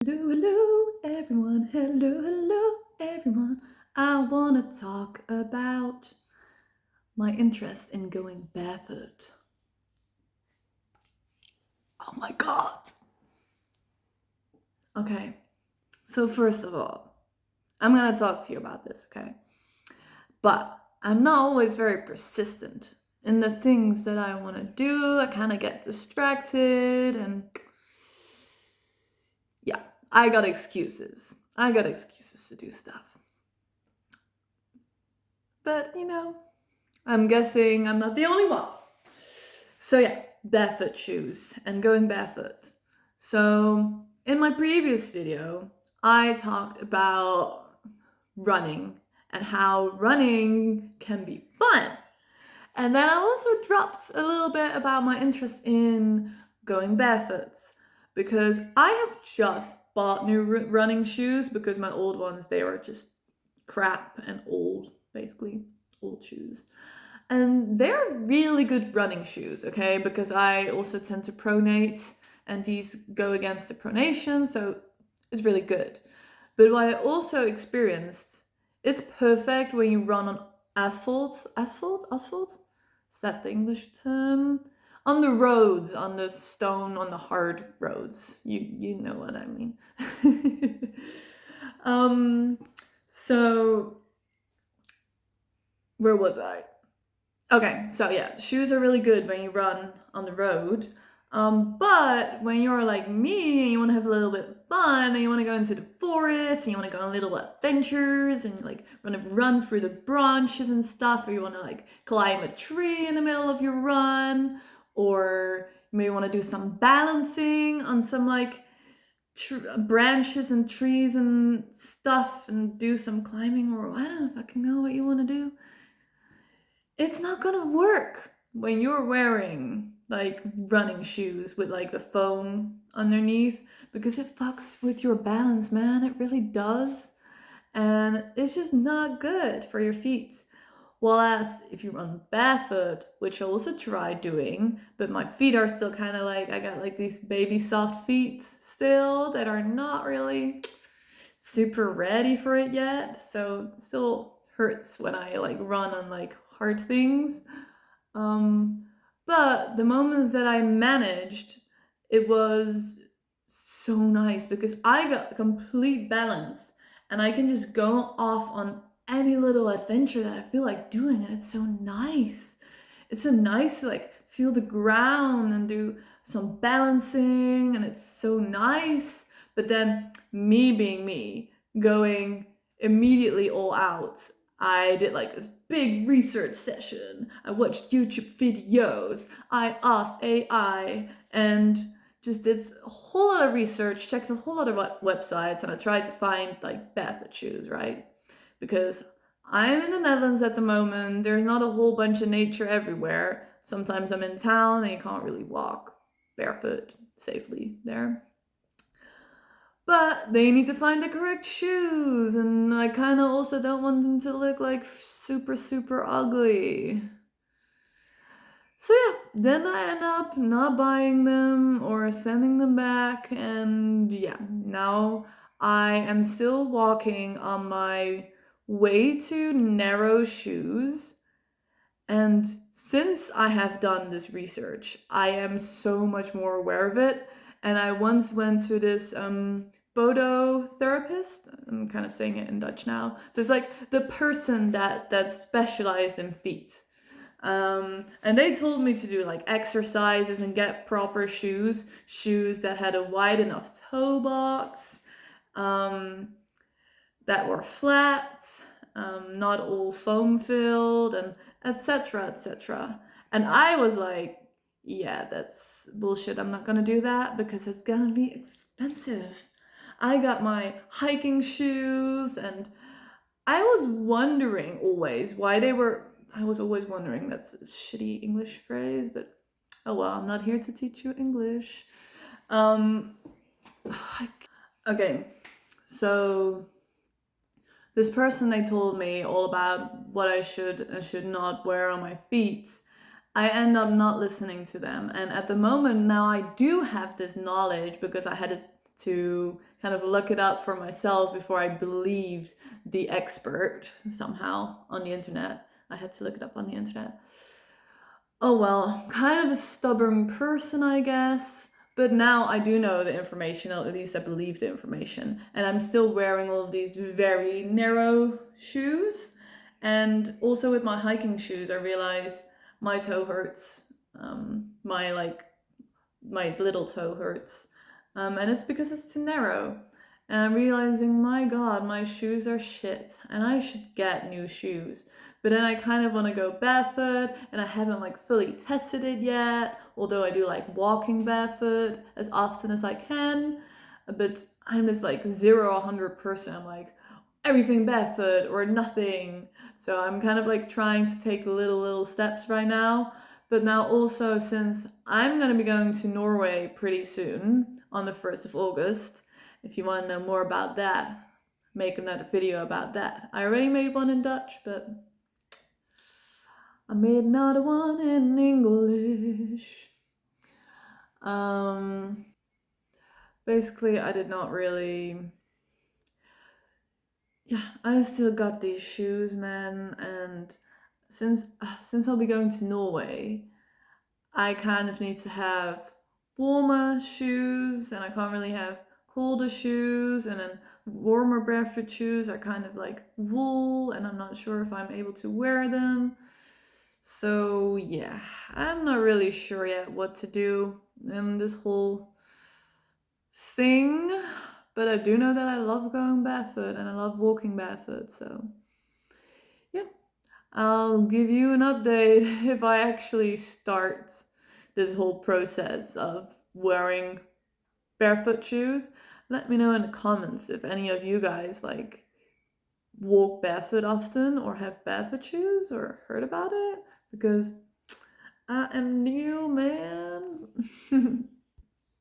Hello, hello, everyone. Hello, hello, everyone. I want to talk about my interest in going barefoot. Oh my god. Okay, so first of all, I'm gonna talk to you about this, okay? But I'm not always very persistent in the things that I want to do. I kind of get distracted, and yeah, I got excuses. I got excuses to do stuff. But I'm guessing I'm not the only one. So yeah, barefoot shoes and going barefoot. So in my previous video, I talked about running and how running can be fun. And then I also dropped a little bit about my interest in going barefoot because I have just bought new running shoes because my old ones, they were just crap and old, basically old shoes. And they're really good running shoes, okay? Because I also tend to pronate and these go against the pronation, so it's really good. But what I also experienced, it's perfect when you run on asphalt. Asphalt? Is that the English term? On the roads, on the stone, on the hard roads. You know what I mean. um so where was I? Okay, so yeah, shoes are really good when you run on the road. But when you're like me and you want to have a little bit of fun and you want to go into the forest and you want to go on little adventures and you like want to run through the branches and stuff, or you want to like climb a tree in the middle of your run, or you may want to do some balancing on some like branches and trees and stuff and do some climbing, or I don't fucking know what you want to do. It's not gonna work when you're wearing like running shoes with like the foam underneath because it fucks with your balance, man. It really does. And it's just not good for your feet. Whereas if you run barefoot, which I also tried doing, but my feet are still kind of like, I got like these baby soft feet still that are not really super ready for it yet. So it still hurts when I like run on like hard things. Um, but the moments that I managed, it was so nice because I got complete balance and I can just go off on any little adventure that I feel like doing, and it's so nice. It's so nice to like feel the ground and do some balancing, and it's so nice. But then me being me, going immediately all out, I did like this big research session. I watched YouTube videos. I asked AI and just did a whole lot of research, checked a whole lot of websites, and I tried to find like barefoot shoes, right? Because I'm in the Netherlands at the moment. There's not a whole bunch of nature everywhere. Sometimes I'm in town and you can't really walk barefoot safely there. But they need to find the correct shoes, and I kind of also don't want them to look like super, super ugly. So yeah, then I end up not buying them or sending them back, and yeah, now I am still walking on my way too narrow shoes. And since I have done this research, I am so much more aware of it. And I once went to this Bodo therapist. I'm kind of saying it in Dutch now. There's like the person that specialized in feet. And they told me to do like exercises and get proper shoes that had a wide enough toe box, um, that were flat, not all foam filled, and etc. etc. And I was like, yeah, that's bullshit. I'm not gonna do that because it's gonna be expensive. I got my hiking shoes, and I was wondering always why they were. I was always wondering, that's a shitty English phrase, but oh well, I'm not here to teach you English. Um, okay, so this person, they told me all about what I should and should not wear on my feet. I end up not listening to them. And at the moment now I do have this knowledge because I had to to kind of look it up for myself before I believed the expert somehow on the internet. I had to look it up on the internet. Oh well, kind of a stubborn person, I guess. But now I do know the information, or at least I believe the information. And I'm still wearing all of these very narrow shoes. And also with my hiking shoes, I realize my toe hurts. My little toe hurts. And it's because it's too narrow. And I'm realizing, my God, my shoes are shit. And I should get new shoes. But then I kind of want to go barefoot, and I haven't like fully tested it yet, although I do like walking barefoot as often as I can. But I'm just like 0 100%. I'm like everything barefoot or nothing. So I'm kind of like trying to take little steps right now. But now also, since I'm going to be going to Norway pretty soon on the 1st of August, if you want to know more about that, make another video about that. I already made one in Dutch, but I made another one in English. Basically, I did not really... Yeah, I still got these shoes, man, and since I'll be going to Norway, I kind of need to have warmer shoes, and I can't really have colder shoes, and then warmer barefoot shoes are kind of like wool, and I'm not sure if I'm able to wear them. So yeah, I'm not really sure yet what to do in this whole thing, but I do know that I love going barefoot and I love walking barefoot, so yeah. I'll give you an update if I actually start this whole process of wearing barefoot shoes. Let me know in the comments if any of you guys like walk barefoot often or have barefoot shoes or heard about it, because I am new, man.